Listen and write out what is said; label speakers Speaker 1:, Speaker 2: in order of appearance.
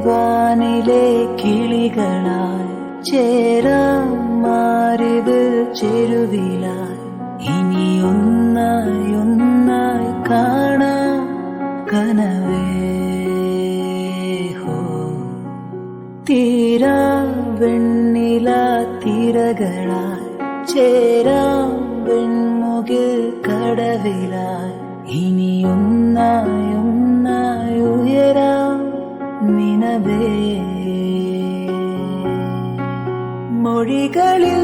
Speaker 1: വാനിലെ കിളികളാൽ ചേരാം മാറിത് ചെരുവിലായി ഇനി ഒന്നായി ഒന്നായി കാണാം കനവേ ഹോ തീരാ വെണ്ണില തിരകളായി ചേരാം വെൺമുകിൽ കടവിലായി ഇനി ഒന്നായി ഒന്നായി ഉയരാം നിനവേ മൊഴികളിൽ